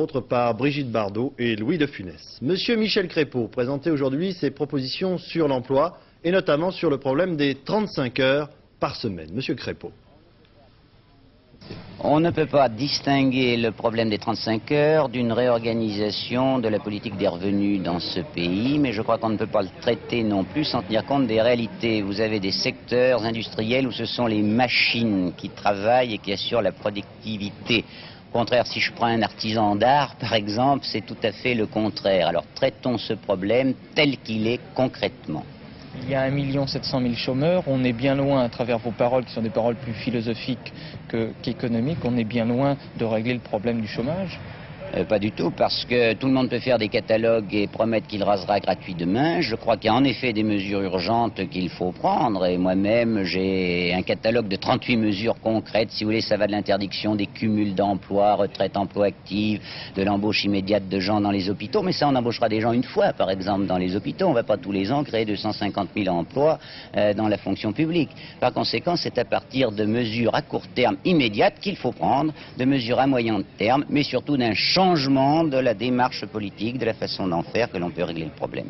Autre par Brigitte Bardot et Louis de Funès. Monsieur Michel Crépeau présentait aujourd'hui ses propositions sur l'emploi et notamment sur le problème des 35 heures par semaine. Monsieur Crépeau. On ne peut pas distinguer le problème des 35 heures d'une réorganisation de la politique des revenus dans ce pays, mais je crois qu'on ne peut pas le traiter non plus sans tenir compte des réalités. Vous avez des secteurs industriels où ce sont les machines qui travaillent et qui assurent la productivité. Au contraire, si je prends un artisan d'art, par exemple, c'est tout à fait le contraire. Alors traitons ce problème tel qu'il est concrètement. Il y a 1 700 000 chômeurs, on est bien loin, à travers vos paroles qui sont des paroles plus philosophiques qu'économiques, on est bien loin de régler le problème du chômage. Pas du tout, parce que tout le monde peut faire des catalogues et promettre qu'il rasera gratuit demain. Je crois qu'il y a en effet des mesures urgentes qu'il faut prendre, et moi-même j'ai un catalogue de 38 mesures concrètes. Si vous voulez, ça va de l'interdiction des cumuls d'emplois, retraite, emploi actif, de l'embauche immédiate de gens dans les hôpitaux, mais ça on embauchera des gens une fois, par exemple, dans les hôpitaux. On ne va pas tous les ans créer 250 000 emplois dans la fonction publique. Par conséquent, c'est à partir de mesures à court terme immédiates qu'il faut prendre, de mesures à moyen terme, mais surtout d'un changement de la démarche politique, de la façon d'en faire que l'on peut régler le problème.